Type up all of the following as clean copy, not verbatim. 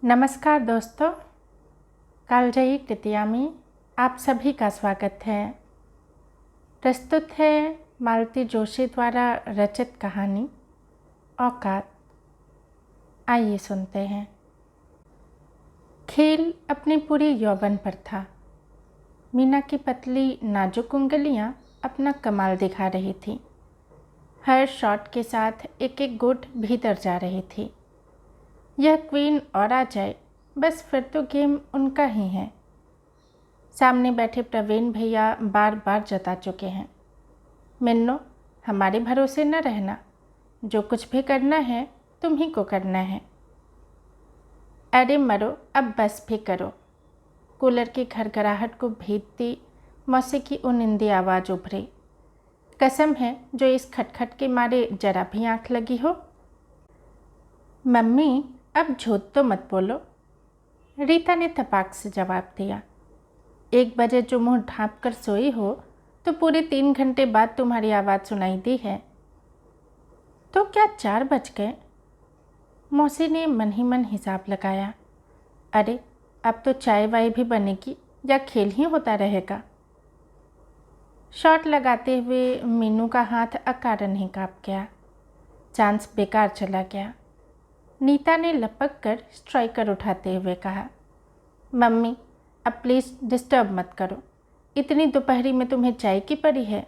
नमस्कार दोस्तों, कालजयी कृतिया में आप सभी का स्वागत है। प्रस्तुत है मालती जोशी द्वारा रचित कहानी औकात। आइए सुनते हैं। खेल अपनी पूरी यौवन पर था। मीना की पतली नाजुक उंगलियां अपना कमाल दिखा रही थी। हर शॉट के साथ एक एक गुट भीतर जा रही थी। यह क्वीन और आ जाए बस फिर तो गेम उनका ही है। सामने बैठे प्रवीण भैया बार बार जता चुके हैं, मिन्नो हमारे भरोसे न रहना, जो कुछ भी करना है तुम ही को करना है। अरे मरो अब बस भी करो। कूलर की घरघराहट को भीगती मौसी की उनिंदी आवाज़ उभरी। कसम है जो इस खटखट के मारे जरा भी आंख लगी हो। मम्मी अब झूठ तो मत बोलो, रीता ने तपाक से जवाब दिया। 1 बजे जो मुंह ढाँप कर सोई हो तो पूरे 3 घंटे बाद तुम्हारी आवाज़ सुनाई दी है। तो क्या 4 बज गए? मौसी ने मन ही मन हिसाब लगाया। अरे अब तो चाय वाय भी बनेगी या खेल ही होता रहेगा। शॉट लगाते हुए मीनू का हाथ अकारण ही काँप गया। चांस बेकार चला गया। नीता ने लपक कर स्ट्राइकर उठाते हुए कहा, मम्मी अब प्लीज़ डिस्टर्ब मत करो, इतनी दोपहरी में तुम्हें चाय की पड़ी है।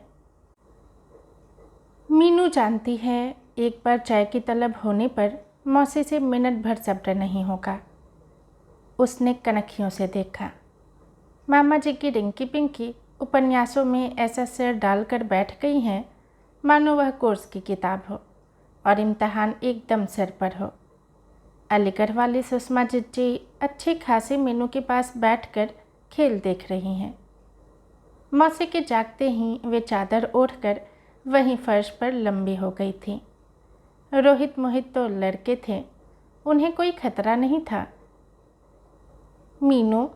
मीनू जानती है एक बार चाय की तलब होने पर मौसी से मिनट भर सब्र नहीं होगा। उसने कनखियों से देखा। मामा जी की रिंकी पिंकी उपन्यासों में ऐसा सिर डालकर बैठ गई हैं मानो वह कोर्स की किताब हो और इम्तहान एकदम सिर पर हो। अलीगढ़ वाली सुषमा जिज्जी अच्छे खासे मीनू के पास बैठकर खेल देख रही हैं। मौसी के जागते ही वे चादर ओढ़कर वहीं फर्श पर लंबी हो गई थी। रोहित मोहित तो लड़के थे, उन्हें कोई खतरा नहीं था। मीनू,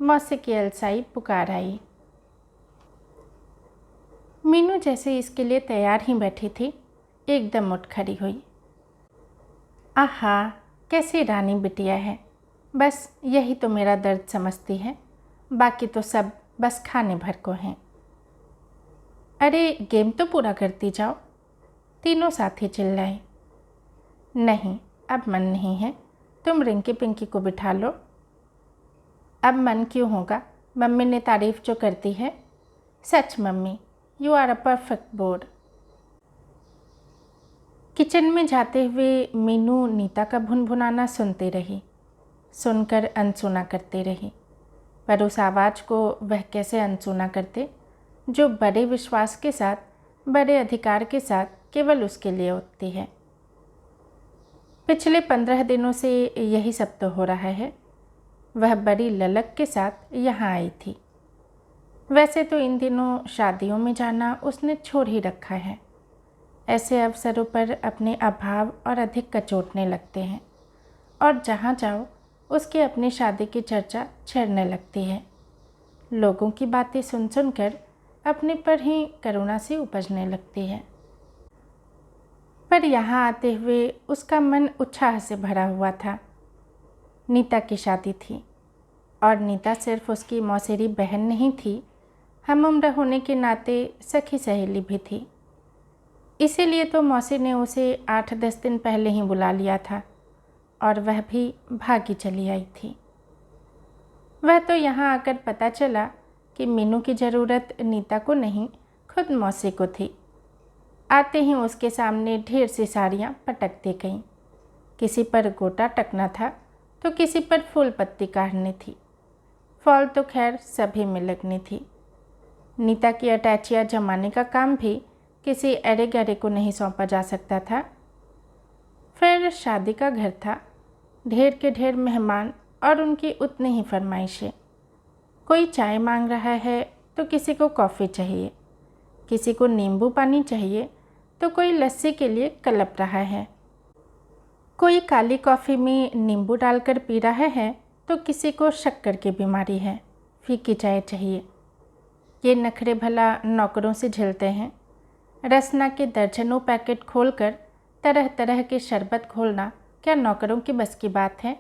मौसी की अलसाई पुकार आई। मीनू जैसे इसके लिए तैयार ही बैठी थी, एकदम उठ खड़ी हुई। आहा कैसी रानी बिटिया है, बस यही तो मेरा दर्द समझती है, बाकी तो सब बस खाने भर को हैं। अरे गेम तो पूरा करती जाओ, तीनों साथी चिल्लाए। नहीं अब मन नहीं है, तुम रिंकी पिंकी को बिठा लो। अब मन क्यों होगा, मम्मी ने तारीफ जो करती है। सच mummy, you are a perfect board. Kitchen में जाते हुए मीनू नीता का भुनभुनाना सुनती रही, सुनकर अनसुना करती रही। पर उस आवाज़ को वह कैसे अनसुना करते जो बड़े विश्वास के साथ, बड़े अधिकार के साथ केवल उसके लिए उठती है। पिछले 15 दिनों से यही सब तो हो रहा है। वह बड़ी ललक के साथ यहाँ आई थी। वैसे तो इन दिनों शादियों में जाना उसने छोड़ ही रखा है। ऐसे अवसरों पर अपने अभाव और अधिक कचोटने लगते हैं और जहाँ जाओ उसके अपनी शादी की चर्चा छेड़ने लगती है। लोगों की बातें सुन सुनकर अपने पर ही करुणा से उपजने लगती है। पर यहाँ आते हुए उसका मन उत्साह से भरा हुआ था। नीता की शादी थी और नीता सिर्फ उसकी मौसेरी बहन नहीं थी, हम उम्र होने के नाते सखी सहेली भी थी। इसीलिए तो मौसी ने उसे 8-10 दिन पहले ही बुला लिया था और वह भी भागी चली आई थी। वह तो यहाँ आकर पता चला कि मीनू की ज़रूरत नीता को नहीं, खुद मौसी को थी। आते ही उसके सामने ढेर सी साड़ियाँ पटक दी गईं। किसी पर गोटा टकना था तो किसी पर फूल पत्ती काढ़नी थी। फॉल तो खैर सभी में लगनी थी। नीता की अटैचियाँ जमाने का काम भी किसी अरे गरे को नहीं सौंपा जा सकता था। फिर शादी का घर था, ढेर के ढेर मेहमान और उनकी उतनी ही फरमाइशें। कोई चाय मांग रहा है तो किसी को कॉफ़ी चाहिए, किसी को नींबू पानी चाहिए तो कोई लस्सी के लिए कलप रहा है। कोई काली कॉफ़ी में नींबू डालकर पी रहा है तो किसी को शक्कर की बीमारी है, फीकी चाय चाहिए। ये नखरे भला नौकरों से झेलते हैं। रसना के दर्जनों पैकेट खोलकर तरह तरह के शरबत घोलना क्या नौकरों की बस की बात है?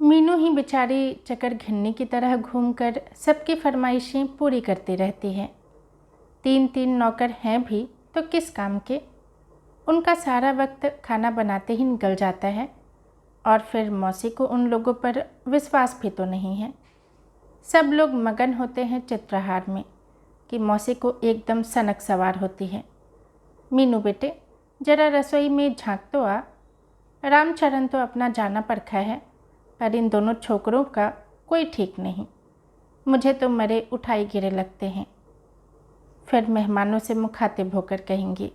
मीनू ही बेचारी चक्कर घिन्नी की तरह घूमकर सबकी फरमाइशें पूरी करती रहती है। 3 नौकर हैं भी तो किस काम के। उनका सारा वक्त खाना बनाते ही निकल जाता है और फिर मौसी को उन लोगों पर विश्वास भी तो नहीं है। सब लोग मगन होते हैं चित्रहार में कि मौसी को एकदम सनक सवार होती है। मीनू बेटे, जरा रसोई में झांक तो आ। रामचरण तो अपना जाना परखा है, पर इन दोनों छोकरों का कोई ठीक नहीं। मुझे तो मरे उठाई गिरे लगते हैं। फिर मेहमानों से मुखातिब होकर कहेंगी,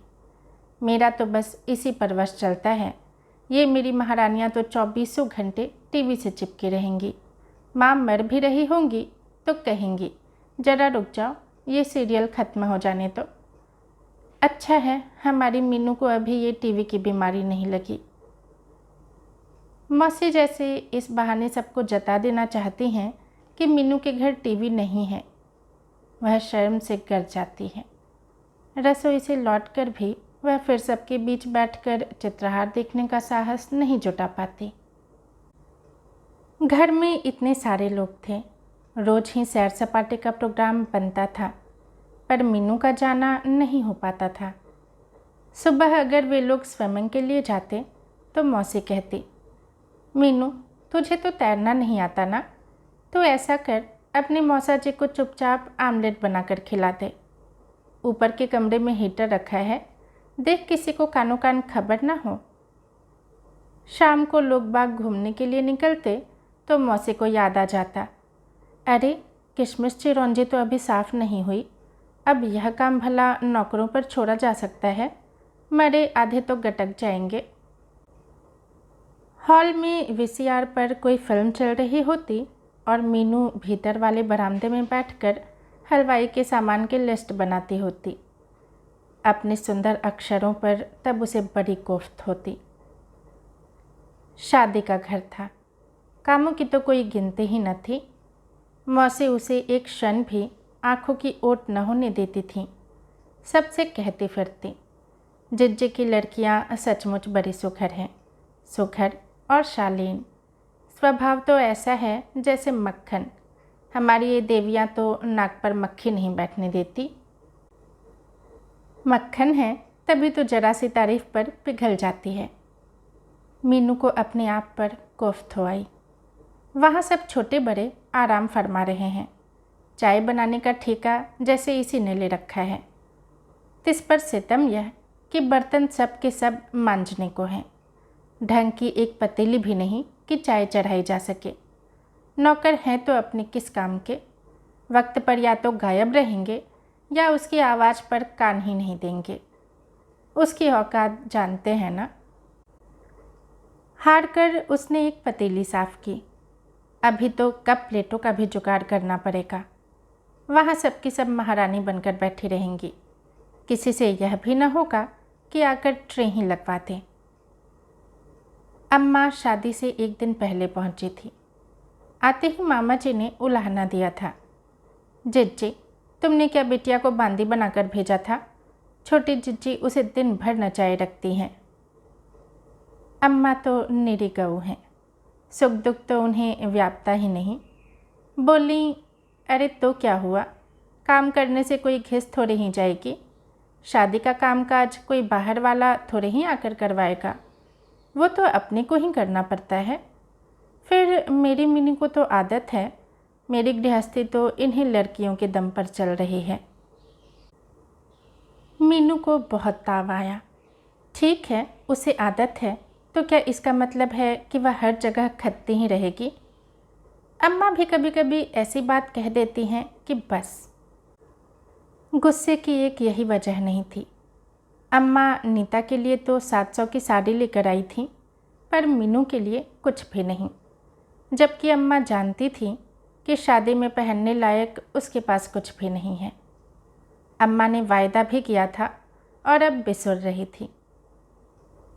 मेरा तो बस इसी पर वश चलता है। ये मेरी महारानियाँ तो 24 घंटे टीवी से चिपकी रहेंगी। माँ मर भी रही होंगी तो कहेंगी, ज़रा रुक जाओ, ये सीरियल ख़त्म हो जाने तो। अच्छा है हमारी मीनू को अभी ये टीवी की बीमारी नहीं लगी। मौसी जैसे इस बहाने सबको जता देना चाहती हैं कि मीनू के घर टीवी नहीं है। वह शर्म से गर जाती है। रसोई से लौटकर भी वह फिर सबके बीच बैठकर चित्रहार देखने का साहस नहीं जुटा पाती। घर में इतने सारे लोग थे, रोज ही सैर सपाटे का प्रोग्राम बनता था, पर मीनू का जाना नहीं हो पाता था। सुबह अगर वे लोग स्विमिंग के लिए जाते तो मौसी कहती, मीनू तुझे तो तैरना नहीं आता ना, तो ऐसा कर अपने मौसा जी को चुपचाप आमलेट बनाकर खिला दे। ऊपर के कमरे में हीटर रखा है, देख किसी को कानो कान खबर ना हो। शाम को लोग बाग घूमने के लिए निकलते तो मौसी को याद आ जाता, अरे किशमिश चिरौंजी तो अभी साफ़ नहीं हुई, अब यह काम भला नौकरों पर छोड़ा जा सकता है, मरे आधे तो गटक जाएंगे। हॉल में वीसीआर पर कोई फिल्म चल रही होती और मीनू भीतर वाले बरामदे में बैठकर हलवाई के सामान की लिस्ट बनाती होती। अपने सुंदर अक्षरों पर तब उसे बड़ी कोफ्त होती। शादी का घर था, कामों की तो कोई गिनती ही न थी। मौसी उसे एक क्षण भी आंखों की ओट न होने देती थी। सबसे कहती फिरती, जिज्जे की लड़कियां सचमुच बड़ी सुघर हैं, सुघर और शालीन। स्वभाव तो ऐसा है जैसे मक्खन। हमारी ये देवियां तो नाक पर मक्खी नहीं बैठने देती। मक्खन है तभी तो जरा सी तारीफ पर पिघल जाती है। मीनू को अपने आप पर कोफ्त हो आई। वहाँ सब छोटे बड़े आराम फरमा रहे हैं। चाय बनाने का ठेका जैसे इसी ने ले रखा है। तिस पर सितम यह कि बर्तन सब के सब मांजने को हैं। ढंग की एक पतीली भी नहीं कि चाय चढ़ाई जा सके। नौकर हैं तो अपने किस काम के, वक्त पर या तो गायब रहेंगे या उसकी आवाज़ पर कान ही नहीं देंगे। उसकी औकात जानते हैं ना। हार कर उसने एक पतीली साफ़ की। अभी तो कप प्लेटों का भी जुगाड़ करना पड़ेगा। वहाँ सबकी सब महारानी बनकर बैठी रहेंगी। किसी से यह भी न होगा कि आकर ट्रे ही लगवा दें। अम्मा शादी से एक दिन पहले पहुंची थी। आते ही मामा जी ने उलाहना दिया था, जिज्जी तुमने क्या बिटिया को बांदी बनाकर भेजा था? छोटी जिज्जी उसे दिन भर नचाए रखती हैं। अम्मा तो निरी गऊ हैं, सुख दुख तो उन्हें व्यापता ही नहीं। बोली, अरे तो क्या हुआ, काम करने से कोई घिस थोड़ी ही जाएगी। शादी का कामकाज कोई बाहर वाला थोड़े ही आकर करवाएगा, वो तो अपने को ही करना पड़ता है। फिर मेरी मिनी को तो आदत है, मेरी गृहस्थी तो इन्हीं लड़कियों के दम पर चल रही है। मीनू को बहुत ताव आया। ठीक है, उसे आदत है तो क्या इसका मतलब है कि वह हर जगह खत्ती ही रहेगी? अम्मा भी कभी कभी ऐसी बात कह देती हैं कि बस। गुस्से की एक यही वजह नहीं थी। अम्मा नीता के लिए तो 700 की साड़ी लेकर आई थी, पर मीनू के लिए कुछ भी नहीं, जबकि अम्मा जानती थी कि शादी में पहनने लायक उसके पास कुछ भी नहीं है। अम्मा ने वायदा भी किया था और अब बिसुर रही थी।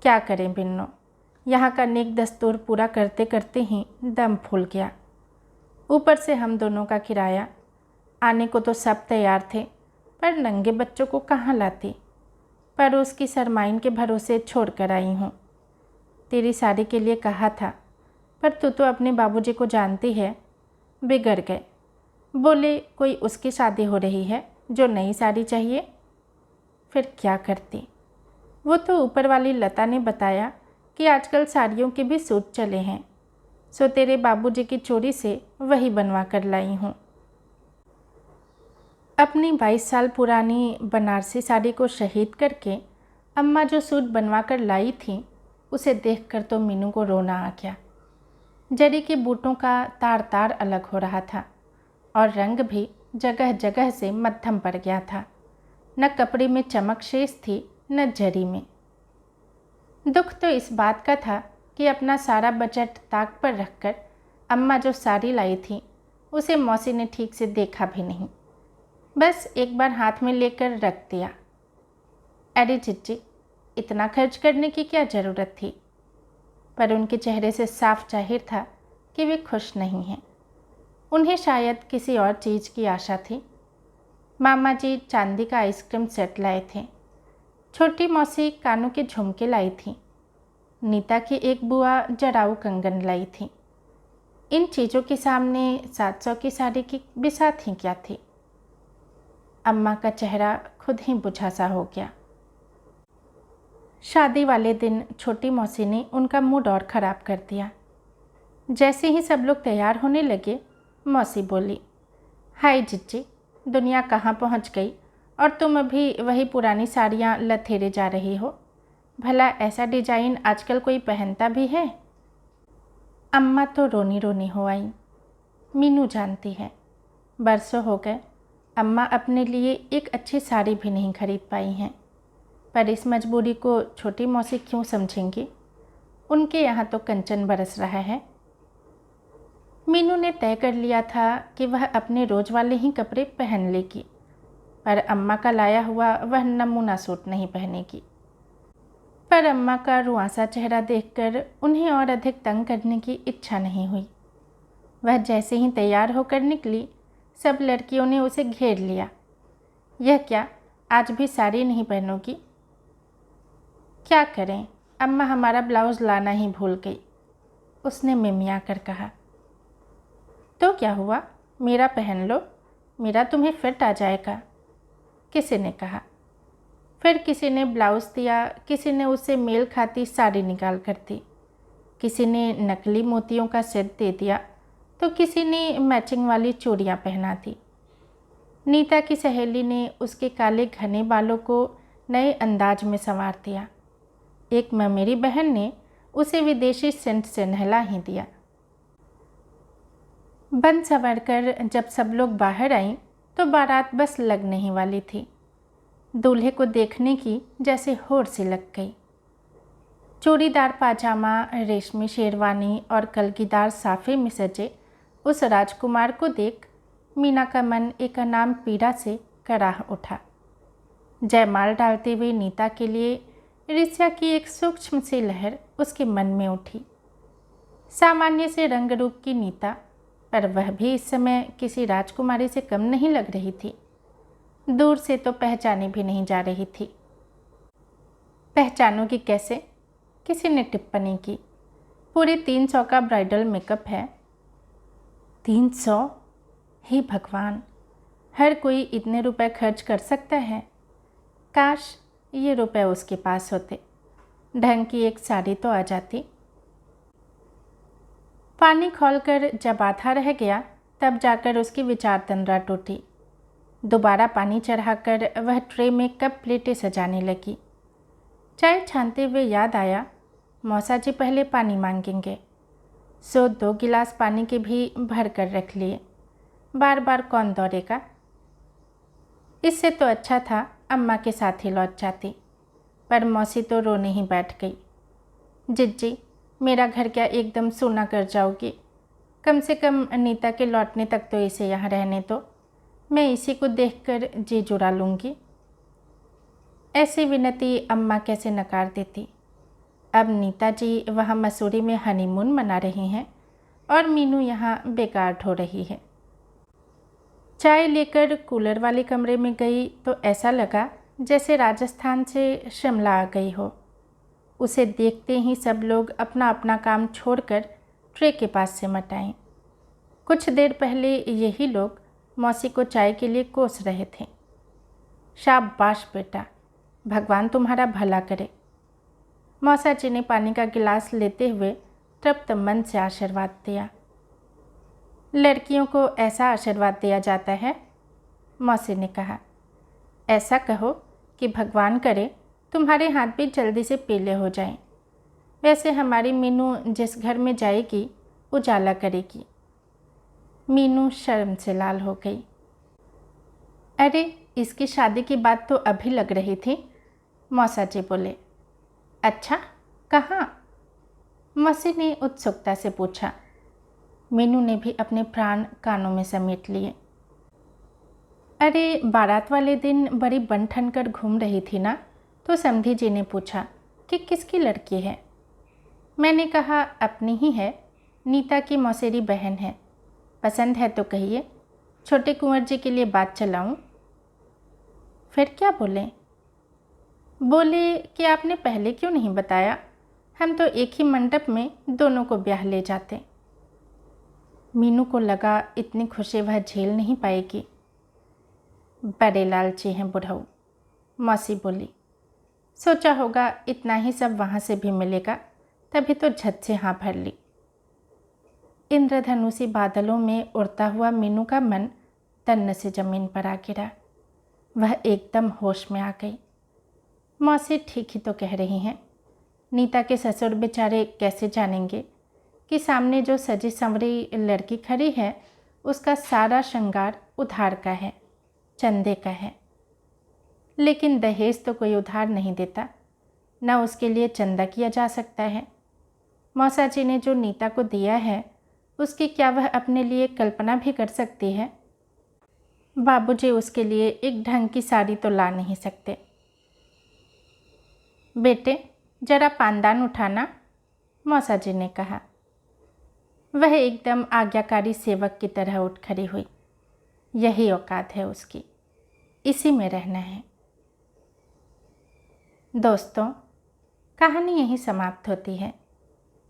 क्या करें बिन्नो, यहाँ का नेक दस्तूर पूरा करते करते ही दम फूल गया। ऊपर से हम दोनों का किराया, आने को तो सब तैयार थे, पर नंगे बच्चों को कहाँ लाती। पर उसकी सरमाइन के भरोसे छोड़ कर आई हूँ। तेरी साड़ी के लिए कहा था, पर तू तो अपने बाबूजी को जानती है, बिगड़ गए। बोले कोई उसकी शादी हो रही है जो नई साड़ी चाहिए। फिर क्या करती? वो तो ऊपर वाली लता ने बताया कि आजकल साड़ियों के भी सूट चले हैं, सो तेरे बाबूजी की चोरी से वही बनवा कर लाई हूँ। अपनी 22 साल पुरानी बनारसी साड़ी को शहीद करके अम्मा जो सूट बनवा कर लाई थी, उसे देखकर तो मीनू को रोना आ गया। जरी के बूटों का तार तार अलग हो रहा था और रंग भी जगह जगह से मध्यम पड़ गया था। न कपड़े में चमक शेष थी, न जरी में। दुख तो इस बात का था कि अपना सारा बजट ताक पर रखकर अम्मा जो साड़ी लाई थी, उसे मौसी ने ठीक से देखा भी नहीं। बस एक बार हाथ में लेकर रख दिया। अरे चिच्ची, इतना खर्च करने की क्या ज़रूरत थी? पर उनके चेहरे से साफ जाहिर था कि वे खुश नहीं हैं। उन्हें शायद किसी और चीज़ की आशा थी। मामा जी चांदी का आइसक्रीम सेट लाए थे। छोटी मौसी कानों के झुमके लाई थी। नीता की एक बुआ जड़ाऊ कंगन लाई थी। इन चीज़ों के सामने 700 की साड़ी की बिसात ही क्या थी? अम्मा का चेहरा खुद ही बुझा सा हो गया। शादी वाले दिन छोटी मौसी ने उनका मूड और ख़राब कर दिया। जैसे ही सब लोग तैयार होने लगे, मौसी बोली, हाय जिज्जी, दुनिया कहाँ पहुँच गई और तुम अभी वही पुरानी साड़ियाँ लथेरे जा रही हो। भला ऐसा डिजाइन आजकल कोई पहनता भी है? अम्मा तो रोनी रोनी हो आई। मीनू जानती है, बरसों हो गए अम्मा अपने लिए एक अच्छी साड़ी भी नहीं खरीद पाई हैं, पर इस मजबूरी को छोटी मौसी क्यों समझेंगी? उनके यहाँ तो कंचन बरस रहा है। मीनू ने तय कर लिया था कि वह अपने रोज वाले ही कपड़े पहन लेगी, पर अम्मा का लाया हुआ वह नमूना सूट नहीं पहनेगी। पर अम्मा का रुआंसा चेहरा देखकर उन्हें और अधिक तंग करने की इच्छा नहीं हुई। वह जैसे ही तैयार होकर निकली, सब लड़कियों ने उसे घेर लिया। यह क्या, आज भी साड़ी नहीं पहनोगी? क्या करें, अम्मा हमारा ब्लाउज़ लाना ही भूल गई, उसने मिमिया कर कहा। तो क्या हुआ, मेरा पहन लो, मेरा तुम्हें फिट आ जाएगा, किसी ने कहा। फिर किसी ने ब्लाउज़ दिया, किसी ने उससे मेल खाती साड़ी निकाल कर दी, किसी ने नकली मोतियों का सेट दे दिया, तो किसी ने मैचिंग वाली चूड़ियाँ पहना दी। नीता की सहेली ने उसके काले घने बालों को नए अंदाज में संवार दिया। एक मेरी बहन ने उसे विदेशी सेंट से नहला ही दिया। बन संवर कर जब सब लोग बाहर आईं तो बारात बस लगने ही वाली थी। दूल्हे को देखने की जैसे होड़ सी लग गई। चूड़ीदार पाजामा, रेशमी शेरवानी और कलगीदार साफे में सजे उस राजकुमार को देख मीना का मन एक अनाम पीड़ा से कराह उठा। जयमाल डालते हुए नीता के लिए ईर्ष्या की एक सूक्ष्म सी लहर उसके मन में उठी। सामान्य से रंग रूप की नीता, पर वह भी इस समय किसी राजकुमारी से कम नहीं लग रही थी। दूर से तो पहचानी भी नहीं जा रही थी। पहचानोगी कैसे? किसी ने टिप्पणी की। पूरे 300 का ब्राइडल मेकअप है। 300? हे भगवान, हर कोई इतने रुपए खर्च कर सकता है? काश ये रुपए उसके पास होते, ढंग की एक साड़ी तो आ जाती। पानी खौलकर जब आधा रह गया तब जाकर उसकी विचार तंद्रा टूटी। दोबारा पानी चढ़ाकर वह ट्रे में कप प्लेटें सजाने लगी। चाय छानते हुए याद आया, मौसा जी पहले पानी मांगेंगे, सो 2 गिलास पानी के भी भर कर रख लिए। बार बार कौन दौड़ेगा? इससे तो अच्छा था अम्मा के साथ ही लौट जाती, पर मौसी तो रोने ही बैठ गई। जिज्जी, मेरा घर क्या एकदम सूना कर जाओगी? कम से कम अनीता के लौटने तक तो इसे यहाँ रहने दो, मैं इसी को देखकर जी जुड़ा लूँगी। ऐसी विनती अम्मा कैसे नकार देती। अब नीता जी वहाँ मसूरी में हनीमून मना रही हैं और मीनू यहाँ बेकार हो रही है। चाय लेकर कूलर वाले कमरे में गई तो ऐसा लगा जैसे राजस्थान से शिमला आ गई हो। उसे देखते ही सब लोग अपना अपना काम छोड़कर ट्रे के पास से मटाई। कुछ देर पहले यही लोग मौसी को चाय के लिए कोस रहे थे। शाबाश बेटा, भगवान तुम्हारा भला करे। मौसा जी ने पानी का गिलास लेते हुए तृप्त मन से आशीर्वाद दिया। लड़कियों को ऐसा आशीर्वाद दिया जाता है? मौसी ने कहा। ऐसा कहो कि भगवान करे तुम्हारे हाथ भी जल्दी से पीले हो जाएं। वैसे हमारी मीनू जिस घर में जाएगी उजाला करेगी। मीनू शर्म से लाल हो गई। अरे, इसकी शादी की बात तो अभी लग रही थी, मौसा जी बोले। अच्छा, कहाँ? मौसी ने उत्सुकता से पूछा। मीनू ने भी अपने प्राण कानों में समेट लिए। अरे, बारात वाले दिन बड़ी बन ठन कर घूम रही थी ना, तो समधी जी ने पूछा कि किसकी लड़की है। मैंने कहा अपनी ही है, नीता की मौसेरी बहन है। पसंद है तो कहिए, छोटे कुंवर जी के लिए बात चलाऊं? फिर क्या बोले? बोले कि आपने पहले क्यों नहीं बताया, हम तो एक ही मंडप में दोनों को ब्याह ले जाते। मीनू को लगा इतनी खुशी वह झेल नहीं पाएगी। बड़े लालची हैं बुढ़ऊ, मौसी बोली। सोचा होगा इतना ही सब वहाँ से भी मिलेगा, तभी तो झट से हाँ भर ली। इंद्रधनुषी बादलों में उड़ता हुआ मीनू का मन तन्न से जमीन पर आ गिरा। वह एकदम होश में आ गई। मौसी ठीक ही तो कह रही हैं। नीता के ससुर बेचारे कैसे जानेंगे कि सामने जो सजी संवरी लड़की खड़ी है उसका सारा श्रृंगार उधार का है, चंदे का है। लेकिन दहेज तो कोई उधार नहीं देता, न उसके लिए चंदा किया जा सकता है। मौसा जी ने जो नीता को दिया है उसकी क्या वह अपने लिए कल्पना भी कर सकती है? बाबूजी उसके लिए एक ढंग की साड़ी तो ला नहीं सकते। बेटे, जरा पानदान उठाना, मौसा जी ने कहा। वह एकदम आज्ञाकारी सेवक की तरह उठ खड़ी हुई। यही औकात है उसकी, इसी में रहना है। दोस्तों, कहानी यहीं समाप्त होती है।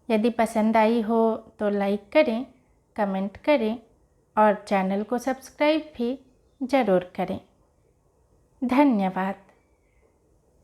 यदि पसंद आई हो तो लाइक करें, कमेंट करें और चैनल को सब्सक्राइब भी ज़रूर करें। धन्यवाद।